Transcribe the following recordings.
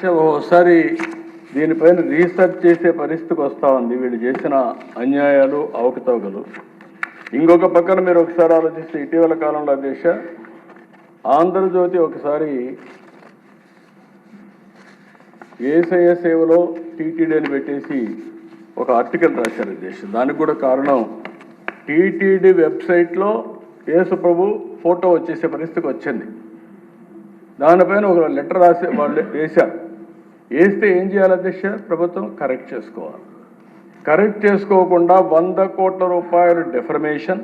ఒకసారి దీనిపైన రీసెర్చ్ చేసే పరిస్థితికి వస్తూ ఉంది వీళ్ళు చేసిన అన్యాయాలు అవకతవకలు. ఇంకొక పక్కన మీరు ఒకసారి ఆలోచిస్తే ఇటీవల కాలంలో దేశ ఆంధ్రజ్యోతి ఒకసారి ఏసఐ సేవలో టీటీడీని పెట్టేసి ఒక ఆర్టికల్ రాశారు దేశం. దానికి కూడా కారణం టీటీడీ వెబ్సైట్లో యేసు ప్రభు ఫోటో వచ్చేసే పరిస్థితికి వచ్చింది. దానిపైన ఒక లెటర్ రాసి వాళ్ళు వేశారు. వేస్తే ఏం చేయాలి అధ్యక్ష? ప్రభుత్వం కరెక్ట్ చేసుకోవాలి. కరెక్ట్ చేసుకోకుండా 100 కోట్ల రూపాయలు డెఫర్మేషన్,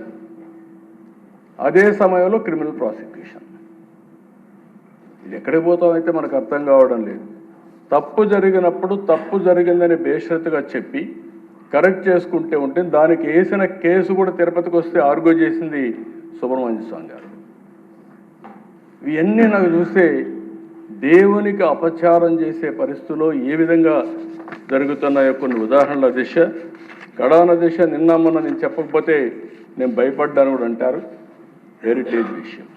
అదే సమయంలో క్రిమినల్ ప్రాసిక్యూషన్. ఇది ఎక్కడికి పోతామైతే మనకు అర్థం కావడం లేదు. తప్పు జరిగినప్పుడు తప్పు జరిగిందని బేషరతుగా చెప్పి కరెక్ట్ చేసుకుంటే ఉంటే దానికి వేసిన కేసు కూడా తిరుపతికి వస్తే ఆర్గ్యూ చేసింది సుబ్రహ్మణ్య స్వామి గారు. ఇవన్నీ నాకు చూస్తే దేవునికి అపచారం చేసే పరిస్థితుల్లో ఏ విధంగా జరుగుతున్నాయో కొన్ని ఉదాహరణల దిశ కడాన దిశ నిన్న మొన్న నేను చెప్పకపోతే నేను భయపడ్డాను కూడా అంటారు. హెరిటేజ్ విషయం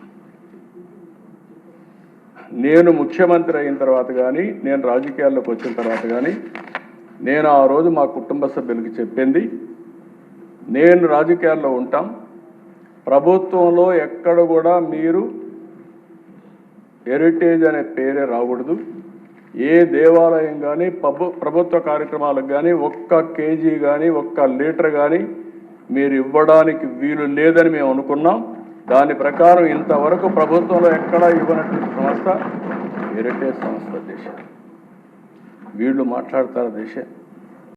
నేను ముఖ్యమంత్రి అయిన తర్వాత కానీ నేను రాజకీయాల్లోకి వచ్చిన తర్వాత కానీ నేను ఆ రోజు మా కుటుంబ సభ్యులకి చెప్పింది, నేను రాజకీయాల్లో ఉంటాం, ప్రభుత్వంలో ఎక్కడ కూడా మీరు హెరిటేజ్ అనే పేరే రాకూడదు. ఏ దేవాలయం కానీ ప్రభుత్వ కార్యక్రమాలకు కానీ ఒక్క కేజీ కానీ ఒక్క లీటర్ కానీ మీరు ఇవ్వడానికి వీలు లేదని మేము అనుకున్నాం. దాని ప్రకారం ఇంతవరకు ప్రభుత్వంలో ఎక్కడా ఇవ్వనటువంటి సంస్థ హెరిటేజ్ సంస్థ దేశ. వీళ్ళు మాట్లాడతారు దేశ